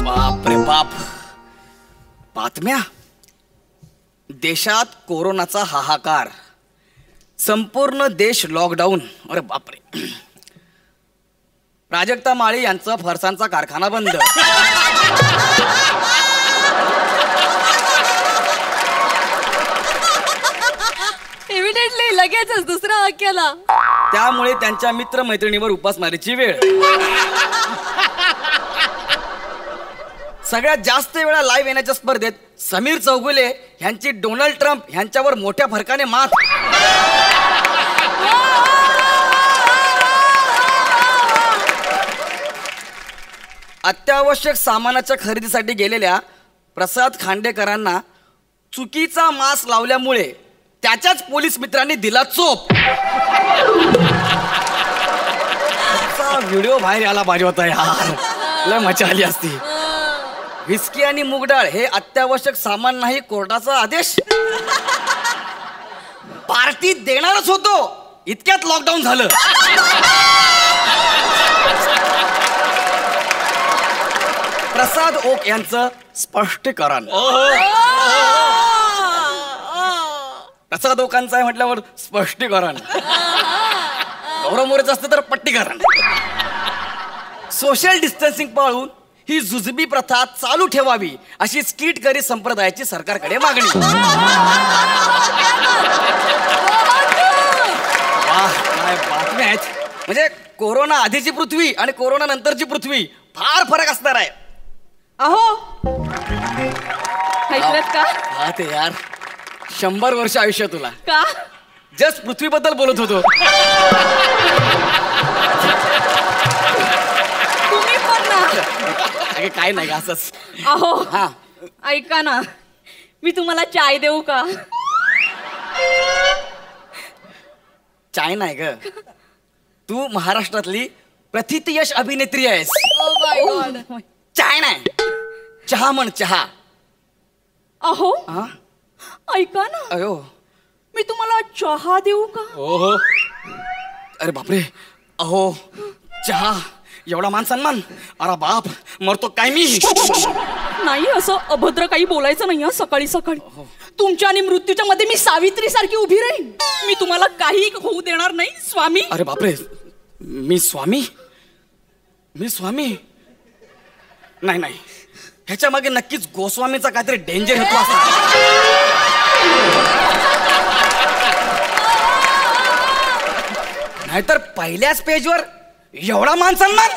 बाप रे बाप, बातम्या. देशात कोरोनाचा हाहाकार, संपूर्ण देश लॉकडाऊन. अरे बापरे. प्राजक्ता माळी यांचा फरसांचा कारखाना बंद. एव्हिडेंटली लगेचच दुसरा वाक्याला. त्यामुळे त्यांच्या मित्रमैत्रिणीवर उपासमारीची वेळ. सगळ्यात जास्त वेळा लाईव्ह येण्याच्या स्पर्धेत समीर चौगुले यांची डोनाल्ड ट्रम्प यांच्यावर मोठ्या फरकाने मात. अत्यावश्यक सामानाच्या खरेदीसाठी गेलेल्या प्रसाद खांडेकरांना चुकीचा मास्क लावल्यामुळे त्याच्याच पोलीस मित्रांनी दिला चोप. व्हिडिओ बाहेर आला पाहिजे होता यार, लय मजा आली असती. विस्की आणि मूगडाळ हे अत्यावश्यक सामान नाही, कोर्टाचा आदेश. पार्टी देणारच होतो, इतक्यात लॉकडाऊन झालं. प्रसाद ओक यांचं स्पष्टीकरण. प्रसाद ओकांचं आहे म्हटल्यावर स्पष्टीकरण. गौरव मोरेचं असतं तर पट्टीकरण. सोशल डिस्टन्सिंग पाळून ही जुजबी प्रथा चालू ठेवावी अशी स्किटकरी संप्रदायाची सरकारकडे मागणी. काय बातम्या आहेत. म्हणजे कोरोना आधीची पृथ्वी आणि कोरोना नंतरची पृथ्वी फार फरक असणार आहे. अहो ऐकलत का? हा ते यार, 100 वर्ष आयुष्य तुला. का? जस्ट पृथ्वीबद्दल बोलत होतो. तुम्ही पण ना. अरे काय नाही असंच. अहो हा ऐका ना, मी तुम्हाला चाय देऊ का? चाय नाही ग, तू महाराष्ट्रातली प्रथितयश अभिनेत्री आहेस. चाय नाही, चहा म्हण, चहा. अहो हा ऐका ना, अयो मी तुम्हाला चहा देऊ का? ओहो, अरे बापरे. अहो चहा, एवढा मान सन्मान. अरे बाप, मरतो काय मी. नाही, असं अभद्र काही बोलायचं नाही. सकाळी सकाळी तुमच्या आणि मृत्यूच्या मध्ये मी सावित्री सारखी उभी राहीन. मी तुम्हाला काही होऊ देणार नाही स्वामी. अरे बापरे, मी स्वामी? मी स्वामी? नाही नाही, ह्याच्या मागे नक्कीच गोस्वामीचा काहीतरी डेंजर हेतू असणार. नाहीतर पहिल्याच पेजवर एवढा मान सन्मान,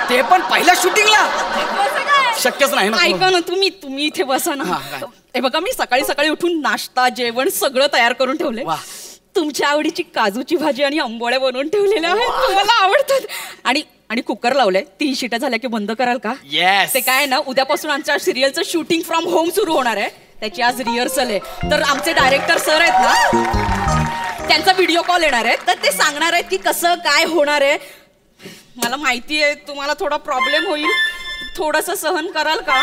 ते पण पहिल्या शूटिंगला, शक्यच नाही ना. ऐका ना, तुम्ही इथे बसा ना. हे बघा, मी सकाळी सकाळी उठून नाश्ता जेवण सगळं तयार करून ठेवलंय. तुमच्या आवडीची काजूची भाजी आणि आंबोळ्या बनवून ठेवलेल्या आहेत, तुम्हाला आवडतात. आणि कुकर लावलंय. 3 शिट्या झाल्या की बंद कराल का? येस. ते काय ना, उद्यापासून आमच्या सिरियलचं शूटिंग फ्रॉम होम सुरू होणार आहे. त्याची आज रिहर्सल आहे. तर आमचे डायरेक्टर सर आहेत ना, त्यांचा व्हिडिओ कॉल येणार आहे. तर ते सांगणार आहेत की कसं काय होणार आहे. मला माहिती आहे तुम्हाला थोडा प्रॉब्लेम होईल, थोडंसं सहन कराल का?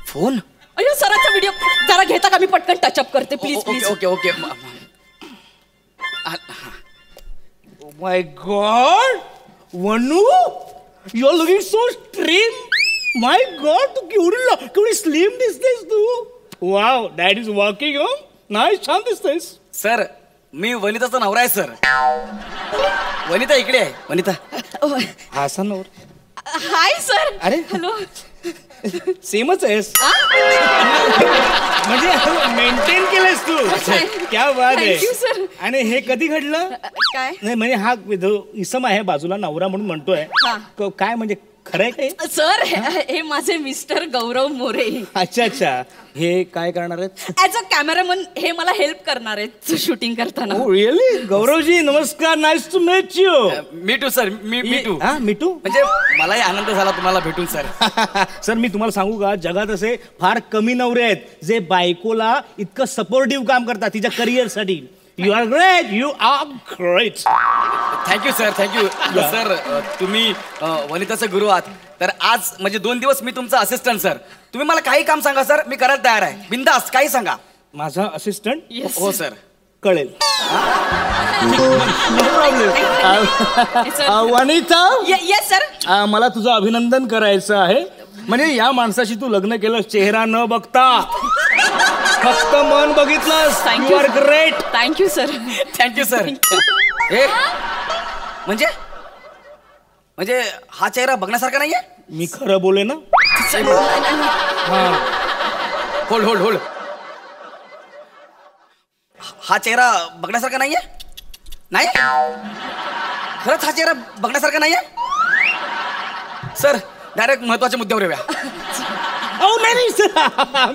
फोन? अयो सरांचा व्हिडिओ जरा घेता का? मी पटकन टचअप करते please please. Okay okay. Oh my God, Vanu, you're looking so trim. My God, तू केवढी स्लिम दिसतेस तू. Wow, that is working, huh? Nice, छान दिसतेस. सर, मी वनिताचा नवरा आहे सर. वनिता इकडे आहे. वनिता हा असा नवर. Hi sir. अरे हॅलो. सेमच आहेस म्हणजे मेंटेन केलंस तू. क्या बात आहे. सर. आणि हे कधी घडलं? काय नाही म्हणजे हा इसम आहे बाजूला नवरा म्हणून म्हणतोय, काय म्हणजे खरंय काय? सर हे माझे मिस्टर गौरव मोरे. अच्छा अच्छा. हे काय करणार आहेत? ऍज अ कॅमेरामन हे मला हेल्प करणार आहेत शूटिंग करताना. Oh really? गौरवजी नमस्कार, nice to meet you. Me to sir. Me to. हा मी टू. म्हणजे मलाही आनंद झाला तुम्हाला भेटून सर. सर मी तुम्हाला सांगू का, जगात असे फार कमी नवरे आहेत जे बायकोला इतकं सपोर्टिव्ह काम करतात तिच्या करिअरसाठी. You are great. You are great. Thank you sir. Thank you sir. तुम्ही वनिताचे गुरु आहात. तर आज म्हणजे 2 दिवस मी तुमचा असिस्टंट सर. तुम्ही मला काही काम सांगा सर, मी करायला तयार आहे. बिंदास काही सांगा. माझा असिस्टंट? हो सर. कळेल. Vanita, yes sir. मला तुझं अभिनंदन करायचं आहे. म्हणजे या माणसाशी तू लग्न केलं चेहरा न बघता, फक्त मन बघितलंस. You are great. Thank you sir. Thank you sir. म्हणजे म्हणजे हा चेहरा बघण्यासारखा नाहीये. मी खरं बोले ना. Hold hold hold. हा चेहरा बघण्यासारखा नाहीये. नाही खरंच हा चेहरा बघण्यासारखा नाहीये. सर डायरेक्ट महत्वाच्या मुद्द्यावर येऊया. नाही सर,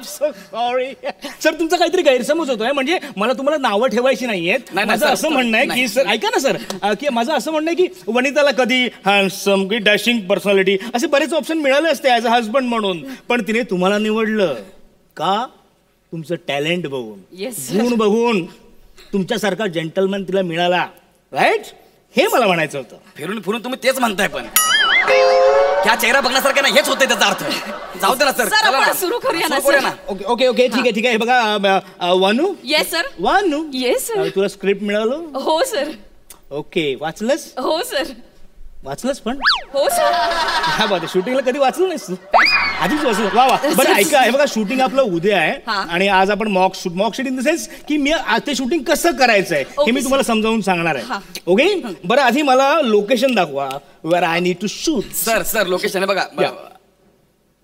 सॉरी सर, तुमचा काहीतरी गैरसमज होतोय. म्हणजे मला तुम्हाला नावं ठेवायची नाहीयेत. माझं असं म्हणणं आहे की सर, ऐका ना सर, की माझं असं म्हणणं आहे की वनिताला कधी हँडसम की डॅशिंग पर्सनॅलिटी असे बरेच ऑप्शन मिळाले असते ॲज अ हजबंड म्हणून, पण तिने तुम्हाला निवडलं का? तुमचं टॅलेंट बघून, गुण बघून. तुमच्यासारखा जेंटलमॅन तिला मिळाला, राईट? हे मला म्हणायचं होतं. फिरून फिरून तुम्ही तेच म्हणताय, पण क्या चेहरा बघण्यासारखा नाही हेच होते त्याचा अर्थ. जाऊ दे ना सर, चला ना सुरू करूया ना. ओके ओके ओके, ठीक आहे ठीक आहे. हे बघा Vanu. Yes sir. Vanu. Yes sir. तुला स्क्रिप्ट मिळालं? हो सर. ओके, वाचलंस? हो सर. वाचलंस पण? हो सर. हा बात, शूटिंगला कधी वाचलं नाहीस तू? आधीच वाचलं. वा वा. बरं ऐका, हे बघा शूटिंग आपलं उद्या आहे आणि आज आपण mock shoot in the sense की मी आज ते शूटिंग कसं करायचंय हे मी तुम्हाला समजावून सांगणार आहे. ओके, बरं आधी मला लोकेशन दाखवा where I need to shoot. Sir location आहे बघा.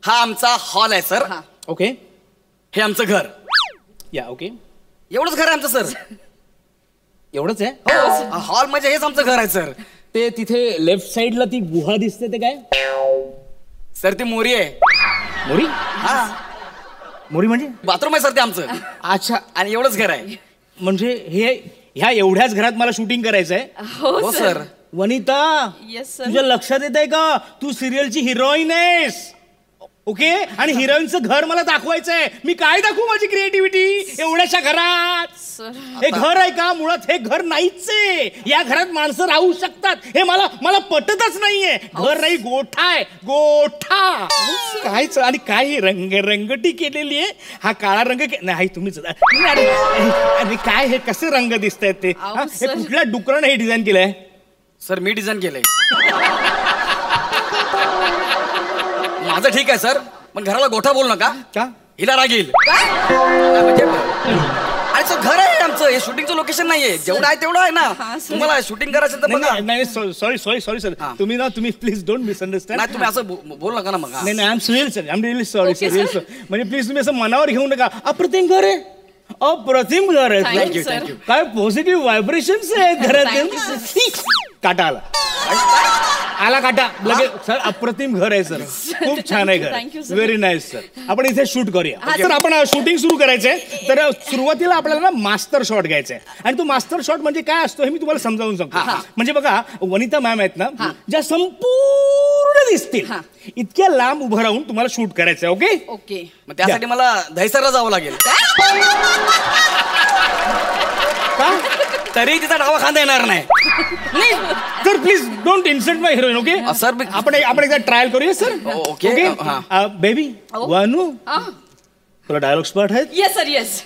हा आमचा हॉल आहे सर. ओके, हे आमचं घर. या ओके, एवढंच घर आहे आमचं सर. एवढंच आहे? हॉल म्हणजे हेच आमचं घर आहे सर. ते तिथे लेफ्ट साइडला ती गुहा दिसते ते काय? सर ती मोरी आहे. मोरी? हा, मोरी म्हणजे बाथरूम आहे सर ते आमचं. अच्छा, आणि एवढंच घर आहे. म्हणजे हे ह्या एवढ्याच घरात मला शूटिंग करायचं आहे? हो सर. Vanita, yes sir. तुझ्या लक्षात येत आहे का तू सिरियलची हिरोईन आहेस? ओके, आणि हिरोईनचं घर मला दाखवायचंय. मी काय दाखवू माझी क्रिएटिव्हिटी एवढ्याशा घरात? हे घर आहे का? मुळात हे घर नाहीच आहे. या घरात माणसं राहू शकतात हे मला मला पटतच नाहीये. घर नाही, गोठा आहे, गोठा. कायच, आणि काय ही रंगटी केलेली आहे. हा काळा रंग नाही तुम्हीच. आणि काय हे कसे रंग दिसत आहेत ते? हे कुठल्या डुकराने हे डिझाईन केलंय? सर मी डिझाईन केलंय. माझं ठीक आहे सर, पण घराला गोठा बोलू नका. का? हिला राग येईल. म्हणजे आणि सर घर आहे आमचं, हे शूटिंगचं लोकेशन नाहीये. जेवढं आहे तेवढं आहे ना. तुम्हाला शूटिंग करायचं तर बघा. नाही, सॉरी सर, तुम्ही प्लीज डोंट मिसअंडरस्टँड. नाही तुम्ही असं बोलू नका ना मग. नाही I am really sorry sir. म्हणजे प्लीज तुम्ही असं मनावर घेऊ नका. अप्रतिम घर आहे, अप्रतिम घर आहे. थँक्यू. काय पॉझिटिव्ह व्हायब्रेशन्स आहेत घरात. काटा आला काटा लगेच. सर अप्रतिम घर आहे सर, खूप छान आहे घर. Very nice sir. आपण इथे शूट करूया. तर आपण शूटिंग सुरू करायचंय. तर सुरुवातीला आपल्याला ना मास्टर शॉट घ्यायचा आहे. आणि तो मास्टर शॉट म्हणजे काय असतो हे मी तुम्हाला समजावून सांगतो. म्हणजे बघा वनिता मॅम आहेत ना, ज्या संपूर्ण दिसतील इतक्या लांब उभं राहून तुम्हाला शूट करायचंय. Okay okay. मग त्यासाठी मला दहिसरला जावं लागेल. का? तरी तिचा डावा खांदा येणार नाही. Sir please don't insult my heroine. Okay sir आपण एकदा ट्रायल करूया सर. ओके बेबी वानू, तुला डायलॉग स्पॉट आहेत? Yes sir. Yes.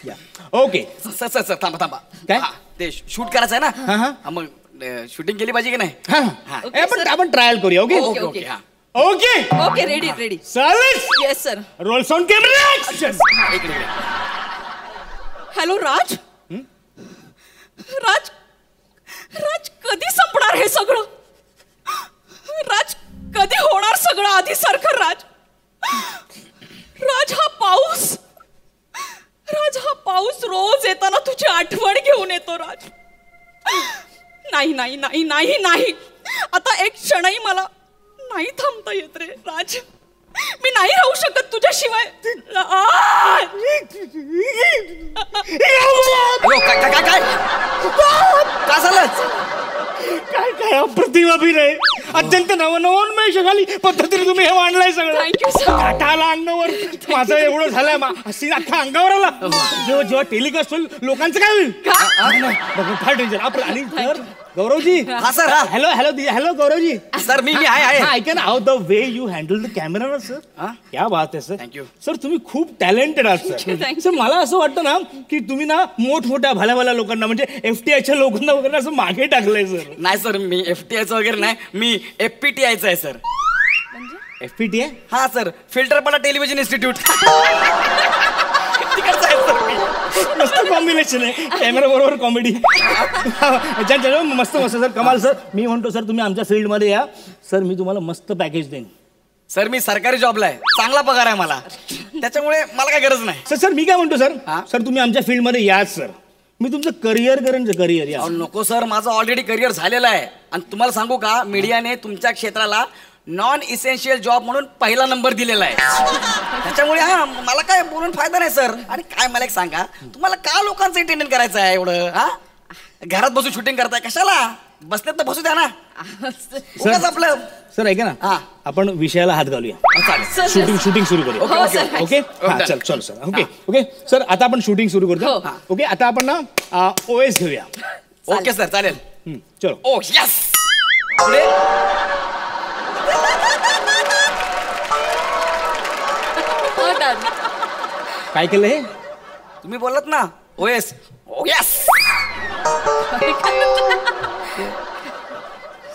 Okay sir थांबा. काय? ते शूट करायचं आहे ना. मग शूटिंग केली पाहिजे की नाही? आपण ट्रायल करूया. Okay okay. Okay okay. Ready. चालेल. Yes sir. Roll sound camera action. Hello Raj. Raj कधी संपणार हे सगळं? राज कधी होणार सगळं आधी सारखं? राज हा पाऊस रोज येताना तुझी आठवण घेऊन येतो राज. नाही आता एक क्षणही मला नाही थांबता येत रे राज. मी नाही राहू शकत तुझ्याशिवाय. काय झालं? काय अप्रतिम अभिनय, अत्यंत नवोन्मेष झाली पद्धतीने तुम्ही हे मांडलंय सगळं. Thank you sir. काटाला अंगावर माझं एवढं झालंय, हसी अख्खा अंगावर आला. जेव्हा टेलिकास्ट होईल लोकांचं काय होईल? फार डेंजर. आपलं आणि गौरवजी. हा सर, हा. Hello hello hello Gauravji. Sir मी आहे. हा, ऐका ना, how the way you handle the camera ना सर, हा? क्या बात आहे सर. Thank you. सर तुम्ही खूप टॅलेंटेड आहात सर. Thank you. सर मला असं वाटतं ना की तुम्ही ना मोठमोठ्या भल्या लोकांना म्हणजे FTIच्या लोकांना वगैरे असं मागे टाकलंय सर. नाही सर, मी FTIचं वगैरे नाही, मी FPTIचं आहे सर. FPTI? हा सर, फिल्टरपाडा टेलिव्हिजन इन्स्टिट्यूट. तिकडचं आहे सर मी. मस्त कॉम्बिनेशन आहे, कॅमेरा बरोबर कॉमेडी. मस्त सर, कमाल सर. मी म्हणतो सर तुम्ही आमच्या फील्डमध्ये या सर, मी तुम्हाला मस्त पॅकेज देईन. सर मी सरकारी जॉबला आहे, चांगला पगार आहे मला, त्याच्यामुळे मला काय गरज नाही. सर मी काय म्हणतो सर, हा? सर तुम्ही आमच्या फील्डमध्ये याच सर, मी तुमचं करिअर करेन करिअर या. अहो, नको सर, माझं ऑलरेडी करिअर झालेलं आहे. आणि तुम्हाला सांगू का, मीडियाने तुमच्या क्षेत्राला नॉन इसेन्शियल जॉब म्हणून पहिला नंबर दिलेला आहे. त्याच्यामुळे हा मला काय बोलून फायदा नाही सर. आणि काय मला एक सांगा, तुम्हाला का लोकांचं एंटरटेन करायचं आहे एवढं? हा, घरात बसून शूटिंग करताय कशाला? बसण्यात तर बसू द्या ना. उगाच आपलं. सर ऐका हा. ना, आपण विषयाला हात घालूया. चालेल. शूटिंग सुरू करूया. हो, सर. ओके हा, चल सर. ओके सर, आता आपण शूटिंग सुरू करतो. हो. ओके, आता आपण ना OS घेऊया. ओके सर, चालेल. चलो. ओ यस. पुढे. हो, done. काय केलं हे? तुम्ही बोललात ना OS. ओ यस.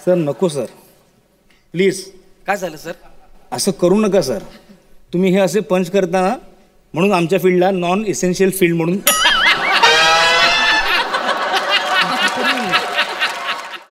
सर नको सर, प्लीज. काय झालं सर? असं करू नका सर. तुम्ही हे असे पंच करताना म्हणून आमच्या फील्डला नॉन इसेन्शियल फील्ड म्हणून